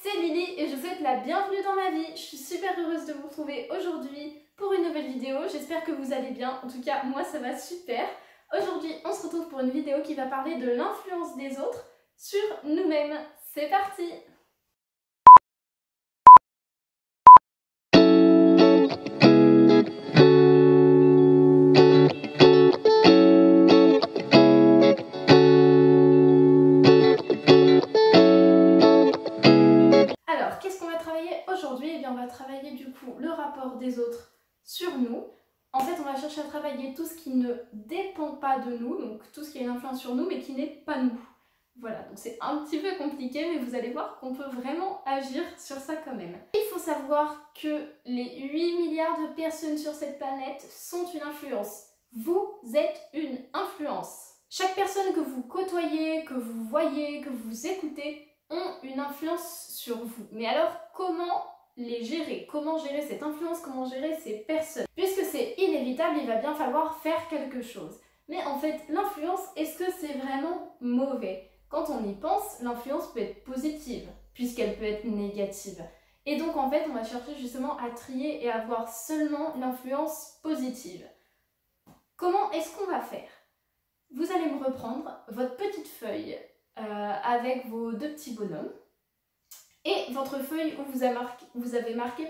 c'est Lily et je vous souhaite la bienvenue dans ma vie. Je suis super heureuse de vous retrouver aujourd'hui pour une nouvelle vidéo. J'espère que vous allez bien. En tout cas, moi ça va super. Aujourd'hui, on se retrouve pour une vidéo qui va parler de l'influence des autres sur nous-mêmes. C'est parti! Alors, qu'est-ce qu'on va travailler aujourd'hui? Eh bien, on va travailler du coup le rapport des autres sur nous. En fait, on va chercher à travailler tout ce qui ne dépend pas de nous, donc tout ce qui a une influence sur nous, mais qui n'est pas nous. Voilà, donc c'est un petit peu compliqué, mais vous allez voir qu'on peut vraiment agir sur ça quand même. Il faut savoir que les 8 milliards de personnes sur cette planète sont une influence. Vous êtes une influence. Chaque personne que vous côtoyez, que vous voyez, que vous écoutez, ont une influence sur vous. Mais alors, comment les gérer? Comment gérer cette influence? Comment gérer ces personnes? Puisque c'est inévitable, il va bien falloir faire quelque chose. Mais en fait, l'influence, est-ce que c'est vraiment mauvais? Quand on y pense, l'influence peut être positive, puisqu'elle peut être négative. Et donc, en fait, on va chercher justement à trier et à voir seulement l'influence positive. Comment est-ce qu'on va faire? Vous allez me reprendre votre petite feuille avec vos deux petits bonhommes et votre feuille où vous avez marqué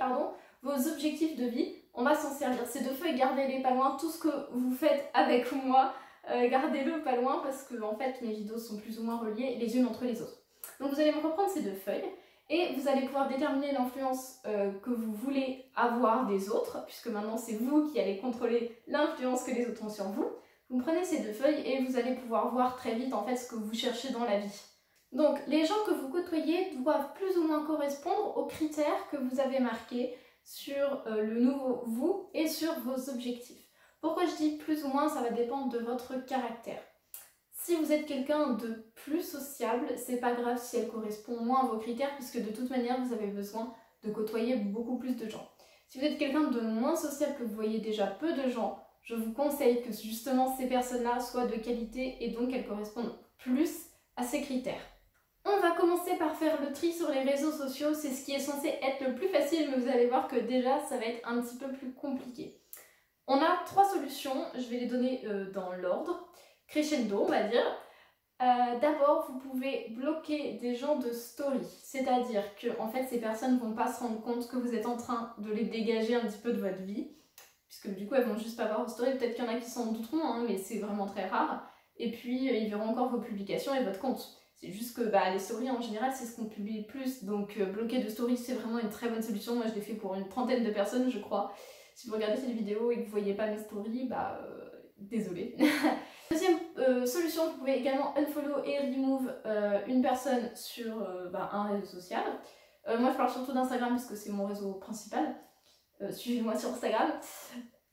vos objectifs de vie. On va s'en servir. Ces deux feuilles, gardez-les pas loin. Tout ce que vous faites avec moi, gardez-le pas loin parce que en fait mes vidéos sont plus ou moins reliées les unes entre les autres. Donc vous allez me reprendre ces deux feuilles et vous allez pouvoir déterminer l'influence que vous voulez avoir des autres, puisque maintenant c'est vous qui allez contrôler l'influence que les autres ont sur vous. Vous prenez ces deux feuilles et vous allez pouvoir voir très vite en fait ce que vous cherchez dans la vie. Donc les gens que vous côtoyez doivent plus ou moins correspondre aux critères que vous avez marqués sur le nouveau vous et sur vos objectifs. Pourquoi je dis plus ou moins? Ça va dépendre de votre caractère. Si vous êtes quelqu'un de plus sociable, c'est pas grave si elle correspond moins à vos critères, puisque de toute manière vous avez besoin de côtoyer beaucoup plus de gens. Si vous êtes quelqu'un de moins sociable, que vous voyez déjà peu de gens, je vous conseille que justement ces personnes-là soient de qualité et donc elles correspondent plus à ces critères. On va commencer par faire le tri sur les réseaux sociaux, c'est ce qui est censé être le plus facile, mais vous allez voir que déjà ça va être un petit peu plus compliqué. On a trois solutions, je vais les donner dans l'ordre, crescendo on va dire. D'abord, vous pouvez bloquer des gens de story, c'est-à-dire que en fait ces personnes ne vont pas se rendre compte que vous êtes en train de les dégager un petit peu de votre vie, puisque du coup elles vont juste pas voir vos stories, peut-être qu'il y en a qui s'en douteront, hein, mais c'est vraiment très rare. Et puis ils verront encore vos publications et votre compte. C'est juste que les stories en général c'est ce qu'on publie le plus, donc bloquer de stories c'est vraiment une très bonne solution. Moi je l'ai fait pour une trentaine de personnes je crois. Si vous regardez cette vidéo et que vous voyez pas mes stories, désolé. Deuxième solution, vous pouvez également unfollow et remove une personne sur un réseau social. Moi je parle surtout d'Instagram parce que c'est mon réseau principal. Suivez-moi sur Instagram.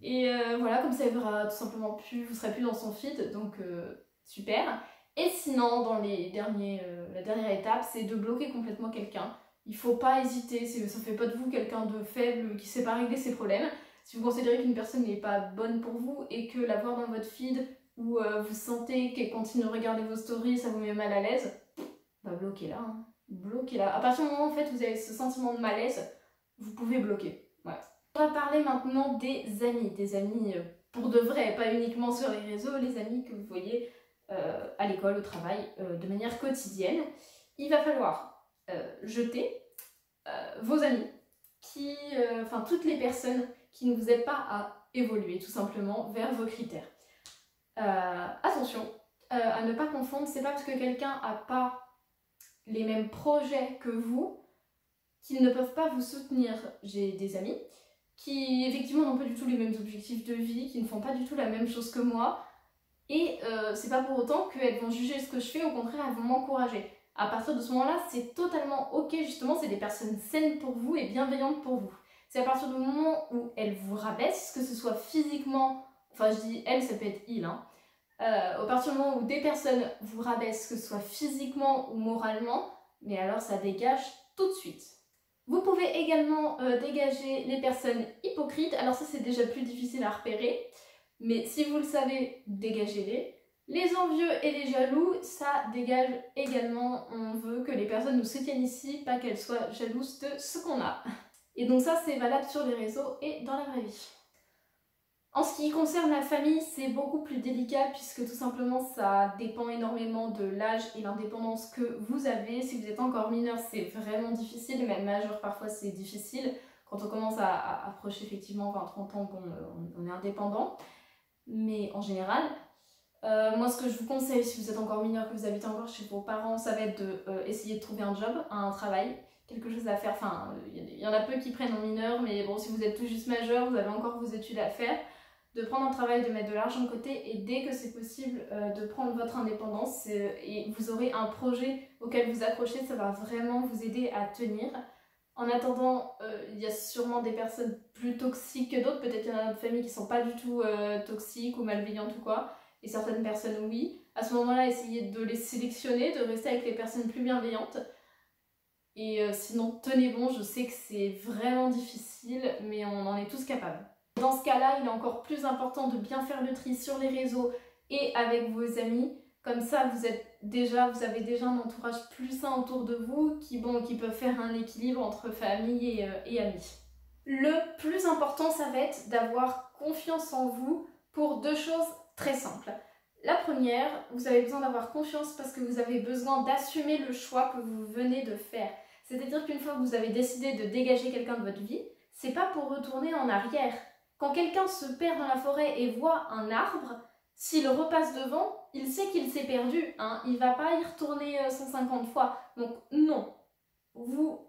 Et voilà, comme ça il verra tout simplement plus, vous serez plus dans son feed, donc super. Et sinon, dans la dernière étape, c'est de bloquer complètement quelqu'un. Il faut pas hésiter, ça fait pas de vous quelqu'un de faible qui sait pas régler ses problèmes. Si vous considérez qu'une personne n'est pas bonne pour vous et que la voir dans votre feed ou vous sentez qu'elle continue de regarder vos stories, ça vous met mal à l'aise, bloquez-la. Hein. Bloquez-la. À partir du moment où en fait, vous avez ce sentiment de malaise, vous pouvez bloquer. Voilà. On va parler maintenant des amis pour de vrai, pas uniquement sur les réseaux, les amis que vous voyez à l'école, au travail, de manière quotidienne. Il va falloir jeter vos amis, toutes les personnes qui ne vous aident pas à évoluer tout simplement vers vos critères. Attention à ne pas confondre, c'est pas parce que quelqu'un n'a pas les mêmes projets que vous qu'ils ne peuvent pas vous soutenir. J'ai des amis qui effectivement n'ont pas du tout les mêmes objectifs de vie, qui ne font pas du tout la même chose que moi, et c'est pas pour autant qu'elles vont juger ce que je fais, au contraire elles vont m'encourager. À partir de ce moment-là, c'est totalement ok, justement, c'est des personnes saines pour vous et bienveillantes pour vous. C'est à partir du moment où elles vous rabaissent, que ce soit physiquement, enfin je dis elles, ça peut être il, hein. À partir du moment où des personnes vous rabaissent, que ce soit physiquement ou moralement, mais alors ça dégage tout de suite. Vous pouvez également dégager les personnes hypocrites. Alors ça c'est déjà plus difficile à repérer, mais si vous le savez, dégagez-les. Les envieux et les jaloux, ça dégage également. On veut que les personnes nous soutiennent ici, pas qu'elles soient jalouses de ce qu'on a. Et donc ça, c'est valable sur les réseaux et dans la vraie vie. En ce qui concerne la famille, c'est beaucoup plus délicat puisque tout simplement ça dépend énormément de l'âge et l'indépendance que vous avez. Si vous êtes encore mineur, c'est vraiment difficile, même majeur parfois c'est difficile. Quand on commence à approcher effectivement 20-30 ans, bon, on est indépendant. Mais en général, moi ce que je vous conseille si vous êtes encore mineur, que vous habitez encore chez vos parents, ça va être d'essayer de trouver un job, un travail, quelque chose à faire. Enfin, il y en a peu qui prennent en mineur, mais bon, si vous êtes tout juste majeur, vous avez encore vos études à faire, de prendre un travail, de mettre de l'argent de côté et dès que c'est possible de prendre votre indépendance et vous aurez un projet auquel vous accrochez, ça va vraiment vous aider à tenir. En attendant, il y a sûrement des personnes plus toxiques que d'autres, peut-être qu'il y en a dans notre famille qui sont pas du tout toxiques ou malveillantes ou quoi, et certaines personnes oui. À ce moment-là, essayez de les sélectionner, de rester avec les personnes plus bienveillantes. Et sinon, tenez bon, je sais que c'est vraiment difficile, mais on en est tous capables. Dans ce cas-là, il est encore plus important de bien faire le tri sur les réseaux et avec vos amis. Comme ça, vous avez déjà un entourage plus sain autour de vous qui peuvent faire un équilibre entre famille et amis. Le plus important, ça va être d'avoir confiance en vous pour deux choses très simples. La première, vous avez besoin d'avoir confiance parce que vous avez besoin d'assumer le choix que vous venez de faire. C'est-à-dire qu'une fois que vous avez décidé de dégager quelqu'un de votre vie, c'est pas pour retourner en arrière. Quand quelqu'un se perd dans la forêt et voit un arbre, s'il repasse devant, il sait qu'il s'est perdu, hein. Il va pas y retourner 150 fois. Donc non, vous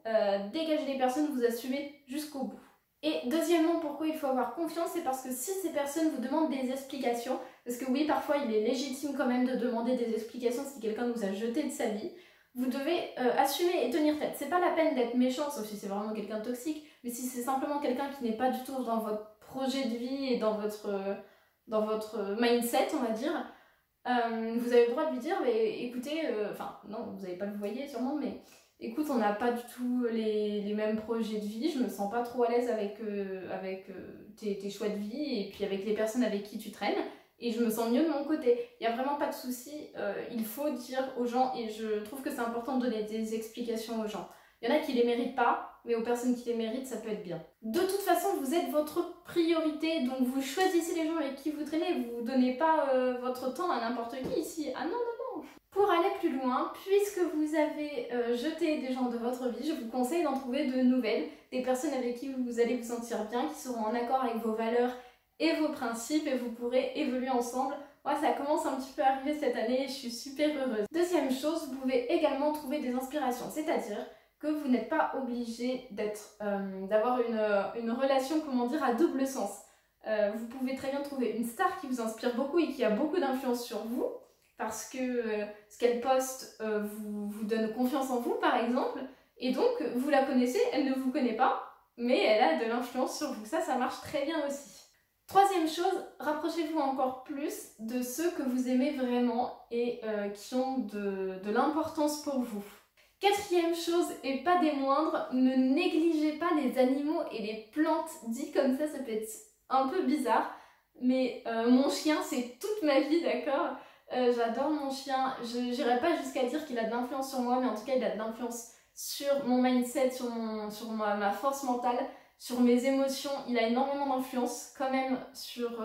dégagez les personnes, vous assumez jusqu'au bout. Et deuxièmement, pourquoi il faut avoir confiance, c'est parce que si ces personnes vous demandent des explications, parce que oui, parfois il est légitime quand même de demander des explications si quelqu'un nous a jeté de sa vie, vous devez assumer et tenir tête. C'est pas la peine d'être méchant, sauf si c'est vraiment quelqu'un de toxique, mais si c'est simplement quelqu'un qui n'est pas du tout dans votre projet de vie et dans votre mindset, on va dire, vous avez le droit de lui dire, mais écoutez, enfin non, vous n'allez pas le voyer sûrement, mais écoute, on n'a pas du tout les mêmes projets de vie, je me sens pas trop à l'aise avec tes choix de vie et puis avec les personnes avec qui tu traînes, et je me sens mieux de mon côté. Il n'y a vraiment pas de souci, il faut dire aux gens, et je trouve que c'est important de donner des explications aux gens. Il y en a qui les méritent pas, mais aux personnes qui les méritent, ça peut être bien. De toute façon, vous êtes votre priorité, donc vous choisissez les gens avec qui vous traînez, vous donnez pas votre temps à n'importe qui ici. Ah non, non, non. Pour aller plus loin, puisque vous avez jeté des gens de votre vie, je vous conseille d'en trouver de nouvelles, des personnes avec qui vous allez vous sentir bien, qui seront en accord avec vos valeurs et vos principes, et vous pourrez évoluer ensemble. Moi, ça commence un petit peu à arriver cette année et je suis super heureuse. Deuxième chose, vous pouvez également trouver des inspirations, c'est-à-dire que vous n'êtes pas obligé d'avoir une relation, comment dire, à double sens. Vous pouvez très bien trouver une star qui vous inspire beaucoup et qui a beaucoup d'influence sur vous, parce que ce qu'elle poste vous donne confiance en vous, par exemple, et donc vous la connaissez, elle ne vous connaît pas, mais elle a de l'influence sur vous. Ça marche très bien aussi. Troisième chose, rapprochez-vous encore plus de ceux que vous aimez vraiment et qui ont de l'importance pour vous. Quatrième chose, et pas des moindres, ne négligez pas les animaux et les plantes. Dit comme ça peut être un peu bizarre, mais mon chien, c'est toute ma vie, d'accord. J'adore mon chien, je n'irai pas jusqu'à dire qu'il a de l'influence sur moi, mais en tout cas il a de l'influence sur mon mindset, sur ma force mentale, sur mes émotions. Il a énormément d'influence quand même sur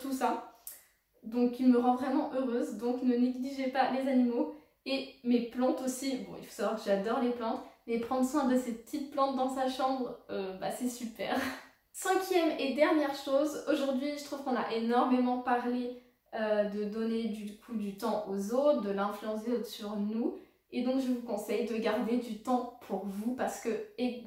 tout ça. Donc il me rend vraiment heureuse, donc ne négligez pas les animaux. Et mes plantes aussi, bon, il faut savoir que j'adore les plantes, mais prendre soin de ces petites plantes dans sa chambre, c'est super. Cinquième et dernière chose, aujourd'hui je trouve qu'on a énormément parlé de donner du temps aux autres, de l'influence des autres sur nous, et donc je vous conseille de garder du temps pour vous parce que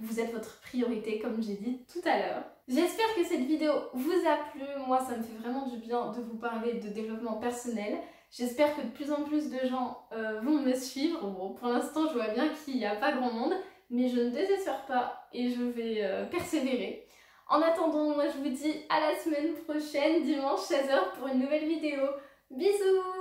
vous êtes votre priorité comme j'ai dit tout à l'heure. J'espère que cette vidéo vous a plu, moi ça me fait vraiment du bien de vous parler de développement personnel. J'espère que de plus en plus de gens vont me suivre. Bon, pour l'instant, je vois bien qu'il n'y a pas grand monde, mais je ne désespère pas et je vais persévérer. En attendant, moi je vous dis à la semaine prochaine, dimanche 16h pour une nouvelle vidéo. Bisous!